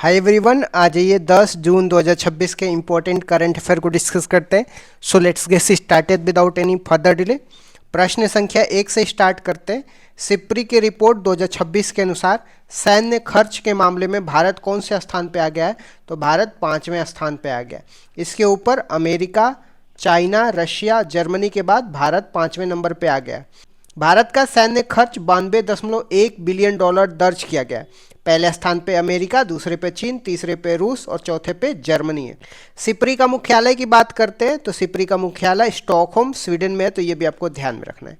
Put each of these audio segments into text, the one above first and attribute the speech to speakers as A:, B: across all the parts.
A: Hi everyone, आ जाइए 10 जून 2026 के important current affair को डिस्कस करते हैं। So let's get started without any further delay. प्रश्न संख्या 1 से स्टार्ट करते हैं। सिप्री की रिपोर्ट 2026 के अनुसार सैन्य खर्च के मामले में भारत कौन से स्थान पे आ गया है? तो भारत 5वें स्थान पे आ गया। इसके ऊपर अमेरिका, चाइना, रशिया, जर्मनी के बाद भारत 5वें नंबर पे आ गया। भारत का सैन्य खर्च 92.1 बिलियन डॉलर दर्ज किया गया। पहले स्थान पे अमेरिका, दूसरे पे चीन, तीसरे पे रूस और चौथे पे जर्मनी है। सिप्री का मुख्यालय की बात करते हैं तो सिप्री का मुख्यालय स्टॉकहोम, स्वीडन में है, तो ये भी आपको ध्यान में रखना है।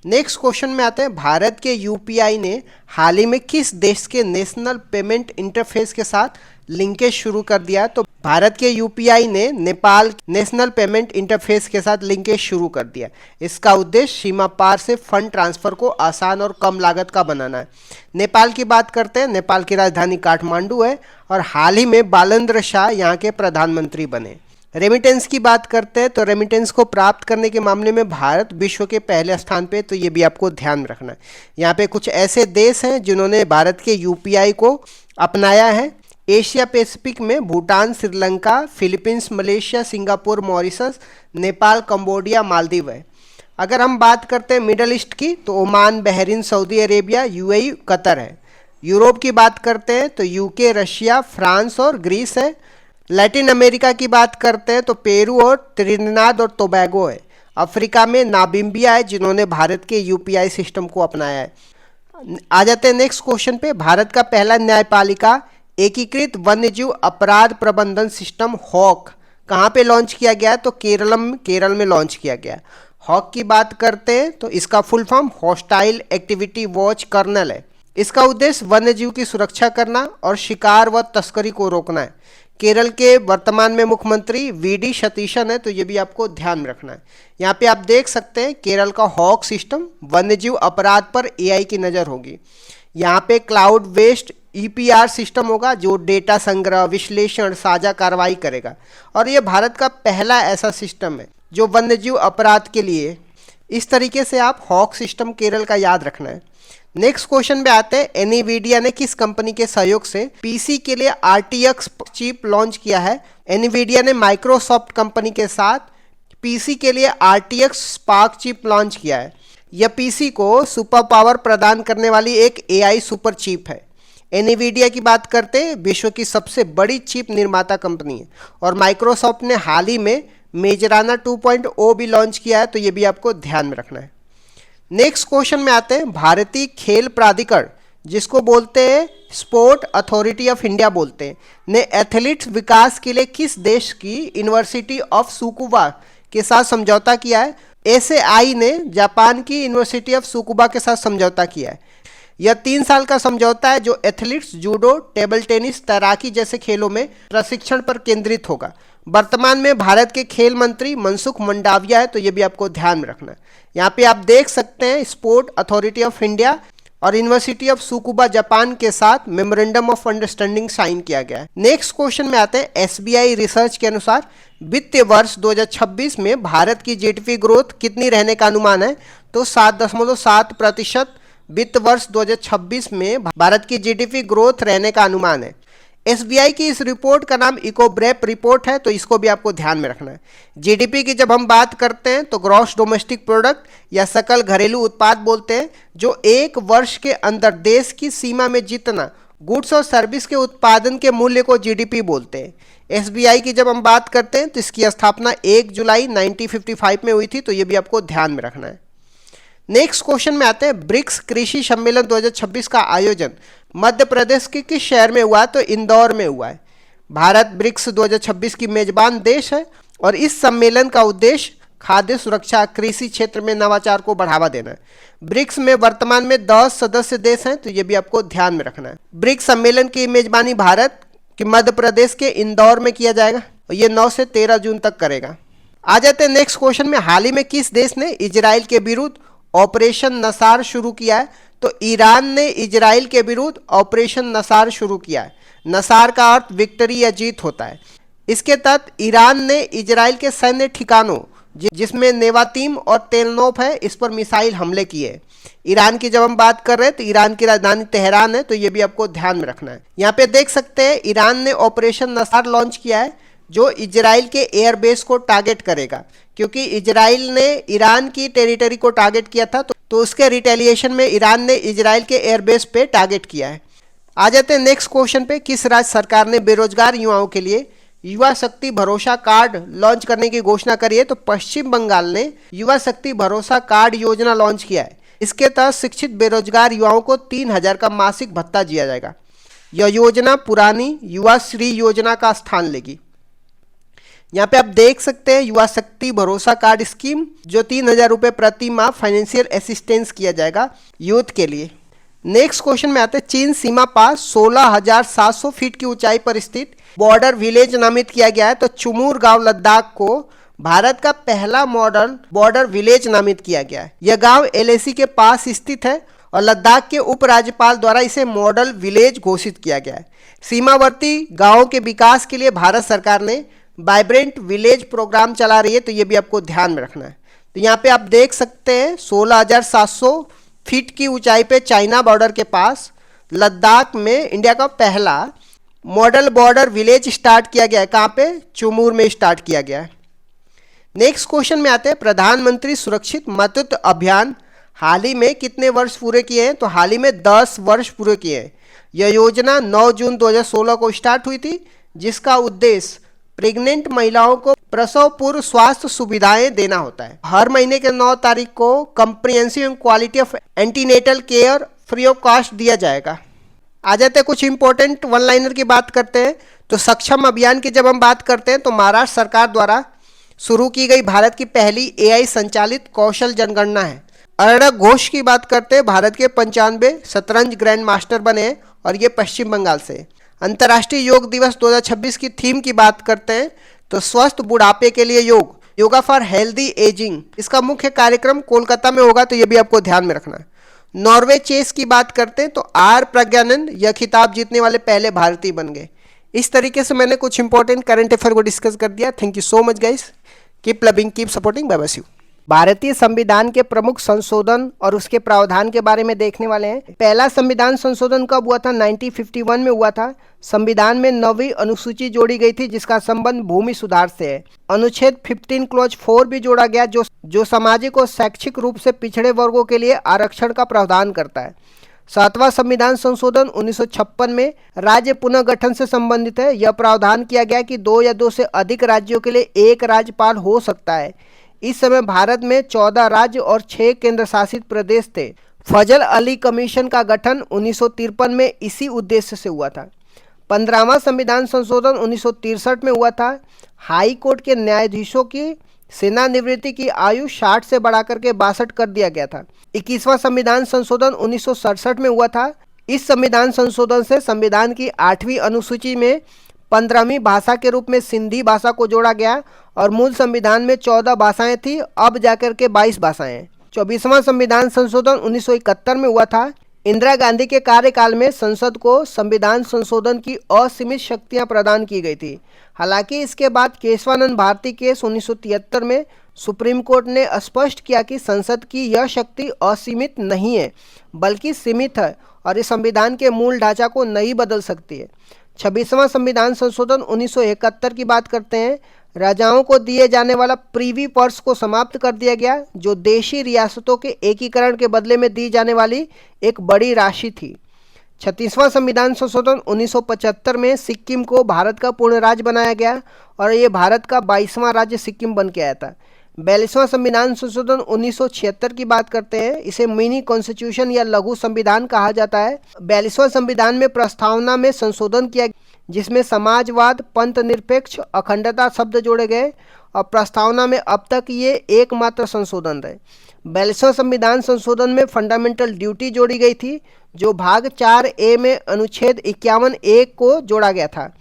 A: नेक्स्ट क्वेश्चन में आते हैं। भारत के यूपीआई ने हाल ही में किस देश के नेशनल पेमेंट इंटरफेस के साथ लिंकेज शुरू कर दिया है? तो भारत के यूपीआई ने नेपाल नेशनल पेमेंट इंटरफेस के साथ लिंकेज शुरू कर दिया। इसका उद्देश्य सीमा पार से फंड ट्रांसफर को आसान और कम लागत का बनाना है। नेपाल की बात करते हैं। नेपाल की राजधानी काठमांडू है और हाल ही में बालेंद्र शाह यहाँ के प्रधानमंत्री बने। रेमिटेंस की बात करते हैं तो रेमिटेंस को प्राप्त करने के मामले में भारत विश्व के पहले स्थान पे, तो ये भी आपको ध्यान में रखना है। यहाँ पे कुछ ऐसे देश हैं जिन्होंने भारत के यूपीआई को अपनाया है। एशिया पैसिफिक में Bhutan, Sri Lanka, Philippines, Malaysia, Singapore, Mauritius, Nepal, Cambodia, Maldives है। अगर हम बात करते हैं मिडल ईस्ट की तो Oman, Bahrain, Saudi Arabia, UAE, Qatar है। यूरोप की बात करते हैं तो यूके, रशिया, फ्रांस और ग्रीस है। लैटिन अमेरिका की बात करते हैं तो पेरू और त्रिनिदाद और टोबैगो है। अफ्रीका में नामीबिया है जिन्होंने भारत के यूपीआई सिस्टम को अपनाया है। आ जाते हैं नेक्स्ट क्वेश्चन पे। भारत का पहला न्यायपालिका एकीकृत वन्यजीव अपराध प्रबंधन सिस्टम हॉक कहाँ पे लॉन्च किया गया? तो केरल में लॉन्च किया गया। हॉक की बात करते हैं तो इसका full form hostile activity watch kernel है। इसका उद्देश्य वन्यजीव की सुरक्षा करना और शिकार व तस्करी को रोकना है। केरल के वर्तमान में मुख्यमंत्री वीडी सतीशन है, तो ये भी आपको ध्यान में रखना है। यहाँ पे आप देख सकते हैं केरल का हॉक सिस्टम वन्यजीव अपराध पर एआई की नज़र होगी। यहाँ पे क्लाउड बेस्ड ईपीआर सिस्टम होगा जो डेटा संग्रह, विश्लेषण, साझा कार्रवाई करेगा और ये भारत का पहला ऐसा सिस्टम है जो वन्यजीव अपराध के लिए। इस तरीके से आप हॉक सिस्टम केरल का याद रखना है। नेक्स्ट क्वेश्चन पे आते हैं। एनवीडिया ने किस कंपनी के सहयोग से पीसी के लिए आरटीएक्स चिप लॉन्च किया है? एनवीडिया ने माइक्रोसॉफ्ट कंपनी के साथ पीसी के लिए आरटीएक्स स्पार्क चिप लॉन्च किया है। यह पीसी को सुपर पावर प्रदान करने वाली एक एआई सुपर चिप है। एनवीडिया की बात करते हैं विश्व की सबसे बड़ी चिप निर्माता कंपनी है और माइक्रोसॉफ्ट ने हाल ही में मेजराना 2.0 भी लॉन्च किया है, तो ये भी आपको ध्यान में रखना है। नेक्स्ट क्वेश्चन में आते हैं। भारतीय खेल प्राधिकरण, जिसको बोलते हैं स्पोर्ट अथॉरिटी ऑफ इंडिया बोलते हैं, ने एथलीट्स विकास के लिए किस देश की यूनिवर्सिटी ऑफ सुकुबा के साथ समझौता किया है? एसएआई ने जापान की यूनिवर्सिटी ऑफ सुकुबा के साथ समझौता किया है। यह 3 साल का समझौता है जो एथलीट्स जूडो, टेबल टेनिस, तैराकी जैसे खेलों में प्रशिक्षण पर केंद्रित होगा। वर्तमान में भारत के खेल मंत्री मनसुख मंडाविया है, तो ये भी आपको ध्यान में रखना है। यहाँ पे आप देख सकते हैं स्पोर्ट अथॉरिटी ऑफ इंडिया और यूनिवर्सिटी ऑफ सुकुबा जापान के साथ मेमोरेंडम ऑफ अंडरस्टैंडिंग साइन किया गया है। नेक्स्ट क्वेश्चन में आते हैं। एसबीआई रिसर्च के अनुसार वित्तीय वर्ष 2026 में भारत की जीडीपी ग्रोथ कितनी रहने का अनुमान है? तो 7.7% वित्त वर्ष 2026 में भारत की जीडीपी ग्रोथ रहने का अनुमान है। एसबीआई की इस रिपोर्ट का नाम इकोब्रेप रिपोर्ट है, तो इसको भी आपको ध्यान में रखना है। जीडीपी की जब हम बात करते हैं तो ग्रॉस डोमेस्टिक प्रोडक्ट या सकल घरेलू उत्पाद बोलते हैं, जो एक वर्ष के अंदर देश की सीमा में जितना गुड्स और सर्विस के उत्पादन के मूल्य को जीडीपी बोलते हैं। एसबीआई की जब हम बात करते हैं तो इसकी स्थापना 1 जुलाई 1955 में हुई थी, तो ये भी आपको ध्यान में रखना है। नेक्स्ट क्वेश्चन में आते हैं। ब्रिक्स कृषि सम्मेलन 2026 का आयोजन मध्य प्रदेश के किस शहर में हुआ? तो इंदौर में हुआ है। भारत ब्रिक्स 2026 की मेजबान देश है और इस सम्मेलन का उद्देश्य खाद्य सुरक्षा, कृषि क्षेत्र में नवाचार को बढ़ावा देना है। ब्रिक्स में वर्तमान में 10 सदस्य देश हैं, तो ये भी आपको ध्यान में रखना है। ब्रिक्स सम्मेलन की मेजबानी भारत के मध्य प्रदेश के इंदौर में किया जाएगा और ये 9 से 13 जून तक करेगा। आ जाते हैं नेक्स्ट क्वेश्चन में। हाल ही में किस देश ने इजराइल के विरुद्ध ऑपरेशन नसार शुरू किया है? तो ईरान ने इजराइल के विरुद्ध ऑपरेशन नसार शुरू किया है। नसार का अर्थ विक्ट्री या जीत होता है। इसके तहत ईरान ने इजराइल के सैन्य ठिकानों जिसमें नेवातीम और तेलनोफ है, इस पर मिसाइल हमले किए। ईरान की जब हम बात कर रहे हैं तो ईरान की राजधानी तेहरान है, तो ये भी आपको ध्यान में रखना है। यहाँ पे देख सकते हैं ईरान ने ऑपरेशन नसार लॉन्च किया है, जो इजराइल के एयरबेस को टारगेट करेगा, क्योंकि इजराइल ने ईरान की टेरिटरी को टारगेट किया था, तो उसके रिटेलिएशन में ईरान ने इजराइल के एयरबेस पे टारगेट किया है। आ जाते हैं नेक्स्ट क्वेश्चन पे। किस राज्य सरकार ने बेरोजगार युवाओं के लिए युवा शक्ति भरोसा कार्ड लॉन्च करने की घोषणा करी है? तो पश्चिम बंगाल ने युवा शक्ति भरोसा कार्ड योजना लॉन्च किया है। इसके तहत शिक्षित बेरोजगार युवाओं को 3,000 का मासिक भत्ता दिया जाएगा। यह योजना पुरानी युवा श्री योजना का स्थान लेगी। यहाँ पे आप देख सकते हैं युवा शक्ति भरोसा कार्ड स्कीम, जो 3,000 रुपये प्रति माह फाइनेंशियल असिस्टेंस किया जाएगा यूथ के लिए। नेक्स्ट क्वेश्चन में आते हैं। चीन सीमा पास 16,700 फीट की ऊंचाई पर स्थित बॉर्डर विलेज नामित किया गया है। तो चुमूर गांव लद्दाख को भारत का पहला मॉडल बॉर्डर विलेज नामित किया गया है। यह गांव एलएसी के पास स्थित है और लद्दाख के उपराज्यपाल द्वारा इसे मॉडल विलेज घोषित किया गया है। सीमावर्ती गांवों के विकास के लिए भारत सरकार ने वाइब्रेंट विलेज प्रोग्राम चला रही है, तो ये भी आपको ध्यान में रखना है। तो यहाँ पे आप देख सकते हैं 16,700 फीट की ऊंचाई पे चाइना बॉर्डर के पास लद्दाख में इंडिया का पहला मॉडल बॉर्डर विलेज स्टार्ट किया गया है। कहाँ पे? चुमूर में स्टार्ट किया गया है। नेक्स्ट क्वेश्चन में आते हैं। प्रधानमंत्री सुरक्षित मातृत्व अभियान हाल ही में कितने वर्ष पूरे किए हैं? तो हाल ही में 10 वर्ष पूरे किए हैं। यह योजना 9 जून 2016 को स्टार्ट हुई थी, जिसका उद्देश्य प्रेग्नेंट महिलाओं को प्रसव पूर्व स्वास्थ्य सुविधाएं देना होता है। हर महीने के 9 तारीख को comprehensive quality of antenatal care free of cost दिया जाएगा। आ जाते हैं कुछ इंपॉर्टेंट वन लाइनर की बात करते हैं। तो सक्षम अभियान की जब हम बात करते हैं तो महाराष्ट्र सरकार द्वारा शुरू की गई भारत की पहली एआई संचालित कौशल जनगणना है। अर्णब घोष की बात करते हैं। भारत के 95 शतरंज ग्रैंड मास्टर बने हैं और ये पश्चिम बंगाल से। अंतर्राष्ट्रीय योग दिवस 2026 की थीम की बात करते हैं तो स्वस्थ बुढ़ापे के लिए योग, योगा फॉर हेल्दी एजिंग, इसका मुख्य कार्यक्रम कोलकाता में होगा, तो ये भी आपको ध्यान में रखना है। नॉर्वे चेस की बात करते हैं तो आर प्रज्ञानंद यह खिताब जीतने वाले पहले भारतीय बन गए। इस तरीके से मैंने कुछ इंपॉर्टेंट करंट अफेयर को डिस्कस कर दिया। Thank you so much guys, keep loving, keep supporting, bye bye. भारतीय संविधान के प्रमुख संशोधन और उसके प्रावधान के बारे में देखने वाले हैं। पहला संविधान संशोधन कब हुआ था? 1951 में हुआ था। संविधान में 9वीं अनुसूची जोड़ी गई थी, जिसका संबंध भूमि सुधार से है। अनुच्छेद 15 क्लॉज 4 भी जोड़ा गया, जो सामाजिक और शैक्षिक रूप से पिछड़े वर्गों के लिए आरक्षण का प्रावधान करता है। 7वां संविधान संशोधन 1956 में राज्य पुनर्गठन से संबंधित है। यह प्रावधान किया गया कि 2 या 2 से अधिक राज्यों के लिए एक राज्यपाल हो सकता है। इस समय भारत में 14 राज्य और 6 केंद्र शासित प्रदेश थे। फजल अली कमीशन का गठन 1953 में इसी उद्देश्य से हुआ था। 15वां संविधान संशोधन 1963 में हुआ था। हाई कोर्ट के न्यायाधीशों की सेवानिवृत्ति की आयु 60 से बढ़ाकर के 62 कर दिया गया था। 21वां संविधान संशोधन 1967 में हुआ था। इस संविधान संशोधन से संविधान की 8वीं अनुसूची में 15वीं भाषा के रूप में सिंधी भाषा को जोड़ा गया और मूल संविधान में 14 भाषाएं थी, अब जाकर के 22 भाषाएं हैं। 24वां संविधान संशोधन 1971 में हुआ था। इंदिरा गांधी के कार्यकाल में संसद को संविधान संशोधन की असीमित शक्तियां प्रदान की गई थी। हालांकि इसके बाद केशवानंद भारती केस 1973 में सुप्रीम कोर्ट ने स्पष्ट किया कि संसद की यह शक्ति असीमित नहीं है, बल्कि सीमित है और इस संविधान के मूल ढांचा को नहीं बदल सकती है। 26वां संविधान संशोधन 1971 की बात करते हैं। राजाओं को दिए जाने वाला प्रीवी पर्स को समाप्त कर दिया गया, जो देशी रियासतों के एकीकरण के बदले में दी जाने वाली एक बड़ी राशि थी। 36वां संविधान संशोधन 1975 में सिक्किम को भारत का पूर्ण राज्य बनाया गया और ये भारत का 22वां राज्य सिक्किम बन के आया था। 42वां संविधान संशोधन 1976 की बात करते हैं। इसे मिनी कॉन्स्टिट्यूशन या लघु संविधान कहा जाता है। 42वां संविधान में प्रस्तावना में संशोधन किया, जिसमें समाजवाद, पंथ निरपेक्ष, अखंडता शब्द जोड़े गए और प्रस्तावना में अब तक ये एकमात्र संशोधन है। 42वां संविधान संशोधन में फंडामेंटल ड्यूटी जोड़ी गई थी, जो भाग 4A में अनुच्छेद 51A को जोड़ा गया था,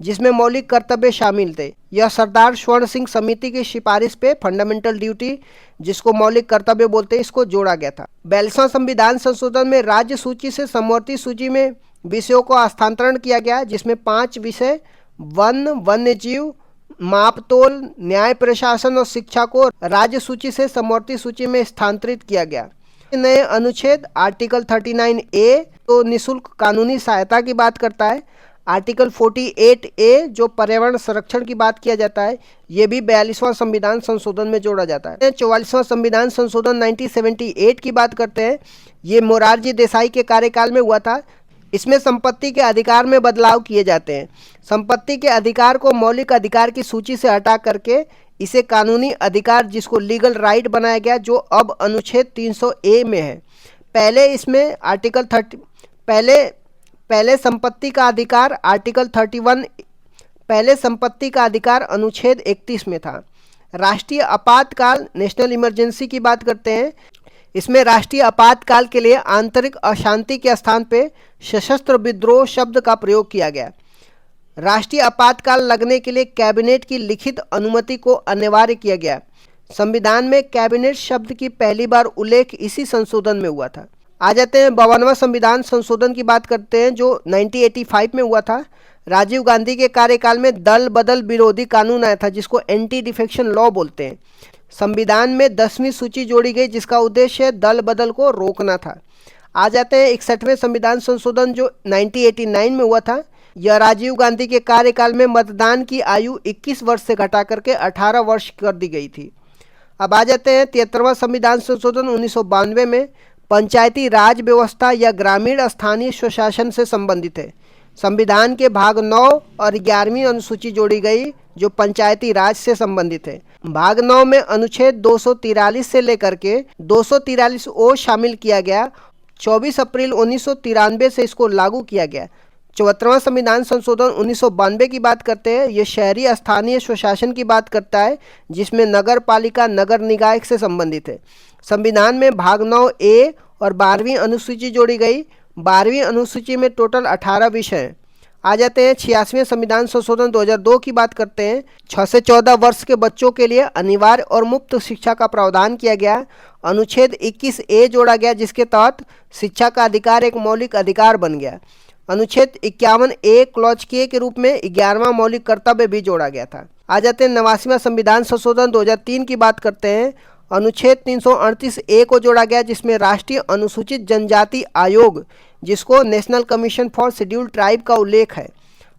A: जिसमें मौलिक कर्तव्य शामिल थे। यह सरदार स्वर्ण सिंह समिति की सिफारिश पे फंडामेंटल ड्यूटी, जिसको मौलिक कर्तव्य बोलते हैं, इसको जोड़ा गया था। 42वां संविधान संशोधन में राज्य सूची से समवर्ती सूची में विषयों को हस्तांतरण किया गया, जिसमें 5 विषय वन, वन्य जीव, मापतोल, न्याय प्रशासन और शिक्षा को राज्य सूची से समवर्ती सूची में स्थानांतरित किया गया। नए अनुच्छेद आर्टिकल 39A तो निःशुल्क कानूनी सहायता की बात करता है। आर्टिकल 48A जो पर्यावरण संरक्षण की बात किया जाता है, ये भी 42वां संविधान संशोधन में जोड़ा जाता है। 44वां संविधान संशोधन 1978 की बात करते हैं, ये मोरारजी देसाई के कार्यकाल में हुआ था। इसमें संपत्ति के अधिकार में बदलाव किए जाते हैं। संपत्ति के अधिकार को मौलिक अधिकार की सूची से हटा करके इसे कानूनी अधिकार, जिसको लीगल राइट बनाया गया, जो अब अनुच्छेद 300A में है। पहले इसमें आर्टिकल 30 पहले संपत्ति का अधिकार आर्टिकल 31, पहले संपत्ति का अधिकार अनुच्छेद 31 में था। राष्ट्रीय आपातकाल, नेशनल इमरजेंसी की बात करते हैं। इसमें राष्ट्रीय आपातकाल के लिए आंतरिक अशांति के स्थान पे सशस्त्र विद्रोह शब्द का प्रयोग किया गया। राष्ट्रीय आपातकाल लगने के लिए कैबिनेट की लिखित अनुमति को अनिवार्य किया गया। संविधान में कैबिनेट शब्द की पहली बार उल्लेख इसी संशोधन में हुआ था। आ जाते हैं 52वां संविधान संशोधन की बात करते हैं, जो 1985 में हुआ था। राजीव गांधी के कार्यकाल में दल बदल विरोधी कानून आया था, जिसको एंटी डिफेक्शन लॉ बोलते हैं। संविधान में 10वीं सूची जोड़ी गई, जिसका उद्देश्य दल बदल को रोकना था। आ जाते हैं 61वें संविधान संशोधन, जो 1989 में हुआ था। यह राजीव गांधी के कार्यकाल में मतदान की आयु 21 वर्ष से घटा करके 18 वर्ष कर दी गई थी। अब आ जाते हैं 73वां संविधान संशोधन 1992 में। पंचायती राज व्यवस्था या ग्रामीण स्थानीय स्वशासन से संबंधित है। संविधान के भाग 9 और 11वीं अनुसूची जोड़ी गई, जो पंचायती राज से संबंधित है। भाग 9 में अनुच्छेद 243 से लेकर के 243O शामिल किया गया। 24 अप्रैल 1993 से इसको लागू किया गया। 74वां संविधान संशोधन 1992 की बात करते हैं। ये शहरी स्थानीय स्वशासन की बात करता है, जिसमें नगर पालिका, नगर निकाय से संबंधित है। संविधान में भाग 9A और 12वीं अनुसूची जोड़ी गई। 12वीं अनुसूची में टोटल 18 विषय हैं। आ जाते हैं 86वें संविधान संशोधन 2002 की बात करते हैं। 6 से 14 वर्ष के बच्चों के लिए अनिवार्य और मुफ्त शिक्षा का प्रावधान किया गया। अनुच्छेद 21A जोड़ा गया, जिसके तहत शिक्षा का अधिकार एक मौलिक अधिकार बन गया। अनुच्छेद 51A क्लॉज के रूप में 11वां मौलिक कर्तव्य भी जोड़ा गया था। आ जाते हैं 89वां संविधान संशोधन 2003 की बात करते हैं। अनुच्छेद 338A को जोड़ा गया, जिसमें राष्ट्रीय अनुसूचित जनजाति आयोग, जिसको national commission for scheduled tribe का उल्लेख है।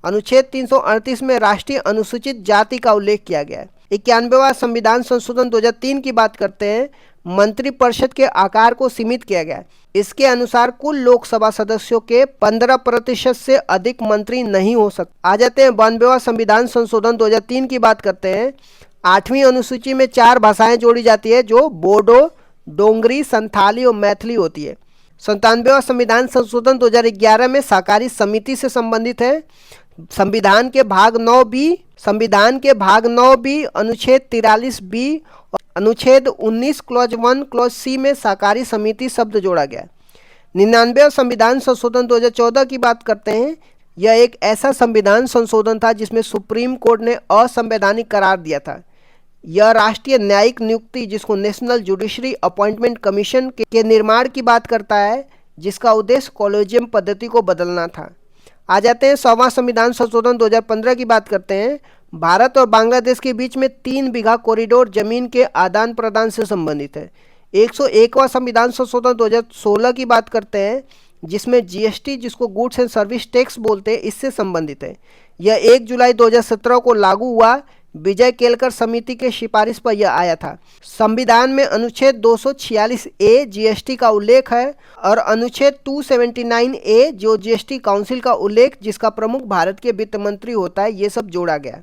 A: अनुच्छेद 338 में राष्ट्रीय अनुसूचित जाति का उल्लेख किया गया है। 91वां संविधान संशोधन 2003 की बात करते हैं। मंत्रिपरिषद के आकार को सीमित किया गया। इसके अनुसार कुल लोकसभा सदस्यों के 15% से अधिक मंत्री नहीं हो सकते। आ जाते हैं 92वां संविधान संशोधन 2003 की बात करते हैं। 8वीं अनुसूची में 4 भाषाएं जोड़ी जाती है, जो बोडो, डोंगरी, संथाली और मैथिली होती है। 97वां संविधान संशोधन 2011 में सहकारी समिति से संबंधित है। संविधान के भाग 9B अनुच्छेद 43B और अनुच्छेद 19 क्लॉज 1 क्लॉज C में सहकारी समिति शब्द जोड़ा गया। 99वां संविधान संशोधन 2014 की बात करते हैं। यह एक ऐसा संविधान संशोधन था जिसमें सुप्रीम कोर्ट ने असंवैधानिक करार दिया था। यह राष्ट्रीय न्यायिक नियुक्ति, जिसको नेशनल जुडिशरी अपॉइंटमेंट कमीशन के निर्माण की बात करता है, जिसका उद्देश्य कॉलेजियम पद्धति को बदलना था। आ जाते हैं 100वां संविधान संशोधन 2015 की बात करते हैं। भारत और बांग्लादेश के बीच में 3 बीघा कॉरिडोर जमीन के आदान प्रदान से संबंधित है। 101वां संविधान संशोधन 2016 की बात करते हैं, जिसमें GST, जिसको गुड्स एंड सर्विस टैक्स बोलते हैं, इससे संबंधित है। यह 1 जुलाई 2017 को लागू हुआ। विजय केलकर समिति के सिफारिश पर यह आया था। संविधान में अनुच्छेद 246A GST का उल्लेख है और अनुच्छेद 279A जो GST काउंसिल का उल्लेख, जिसका प्रमुख भारत के वित्त मंत्री होता है, ये सब जोड़ा गया।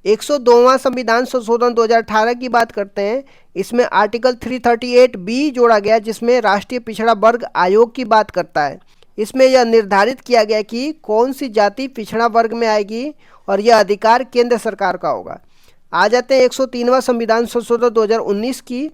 A: 102वां संविधान संशोधन 2018 की बात करते हैं। इसमें आर्टिकल 338B जोड़ा गया, जिसमें राष्ट्रीय पिछड़ा वर्ग आयोग की बात करता है। इसमें यह निर्धारित किया गया कि कौन सी जाति पिछड़ा वर्ग में आएगी और यह अधिकार केंद्र सरकार का होगा। आ जाते हैं 103वां संविधान संशोधन 2019 की,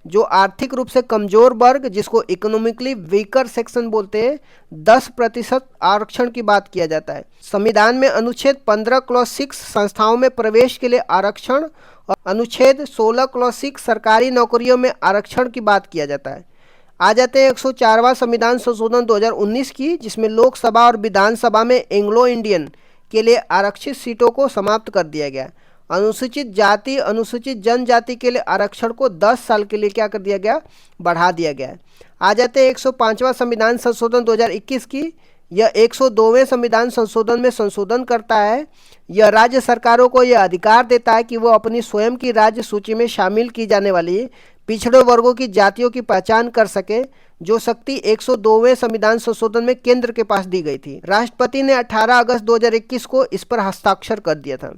A: जो आर्थिक रूप से कमजोर वर्ग, जिसको इकोनॉमिकली वीकर सेक्शन बोलते हैं, 10% आरक्षण की बात किया जाता है। संविधान में अनुच्छेद 15 क्लॉज 6 संस्थाओं में प्रवेश के लिए आरक्षण और अनुच्छेद 16 क्लॉज 6 सरकारी नौकरियों में आरक्षण की बात किया जाता है। आ जाते हैं 104वां संविधान संशोधन 2019 की, जिसमें लोकसभा और विधानसभा में एंग्लो इंडियन के लिए आरक्षित सीटों को समाप्त कर दिया गया। अनुसूचित जाति अनुसूचित जनजाति के लिए आरक्षण को 10 साल के लिए क्या कर दिया गया, बढ़ा दिया गया है। आ जाते हैं 105वां संविधान संशोधन 2021 की। यह 102वें संविधान संशोधन में संशोधन करता है। यह राज्य सरकारों को यह अधिकार देता है कि वो अपनी स्वयं की राज्य सूची में शामिल की जाने वाली पिछड़े वर्गों की जातियों की पहचान कर सके, जो शक्ति 102वें संविधान संशोधन में केंद्र के पास दी गई थी। राष्ट्रपति ने 18 अगस्त 2021 को इस पर हस्ताक्षर कर दिया था।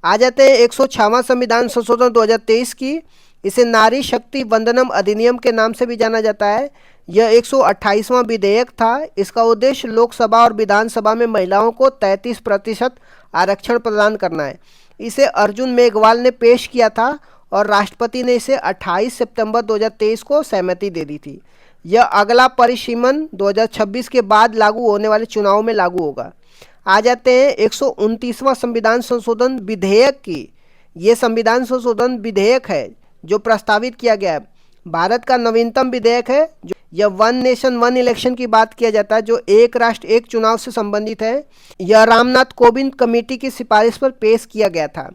A: आ जाते हैं 106वां संविधान संशोधन 2023 की। इसे नारी शक्ति वंदनम अधिनियम के नाम से भी जाना जाता है। यह 128वां विधेयक था। इसका उद्देश्य लोकसभा और विधानसभा में महिलाओं को 33% आरक्षण प्रदान करना है। इसे अर्जुन मेघवाल ने पेश किया था और राष्ट्रपति ने इसे 28 सितंबर 2023 को सहमति दे दी थी। यह अगला परिसीमन 2026 के बाद लागू होने वाले चुनाव में लागू होगा। आ जाते हैं 129वां संविधान संशोधन विधेयक की। ये संविधान संशोधन विधेयक है जो प्रस्तावित किया गया है। भारत का नवीनतम विधेयक है। जो यह वन नेशन वन इलेक्शन की बात किया जाता है, जो एक राष्ट्र एक चुनाव से संबंधित है। यह रामनाथ कोविंद कमेटी की सिफारिश पर पेश किया गया था।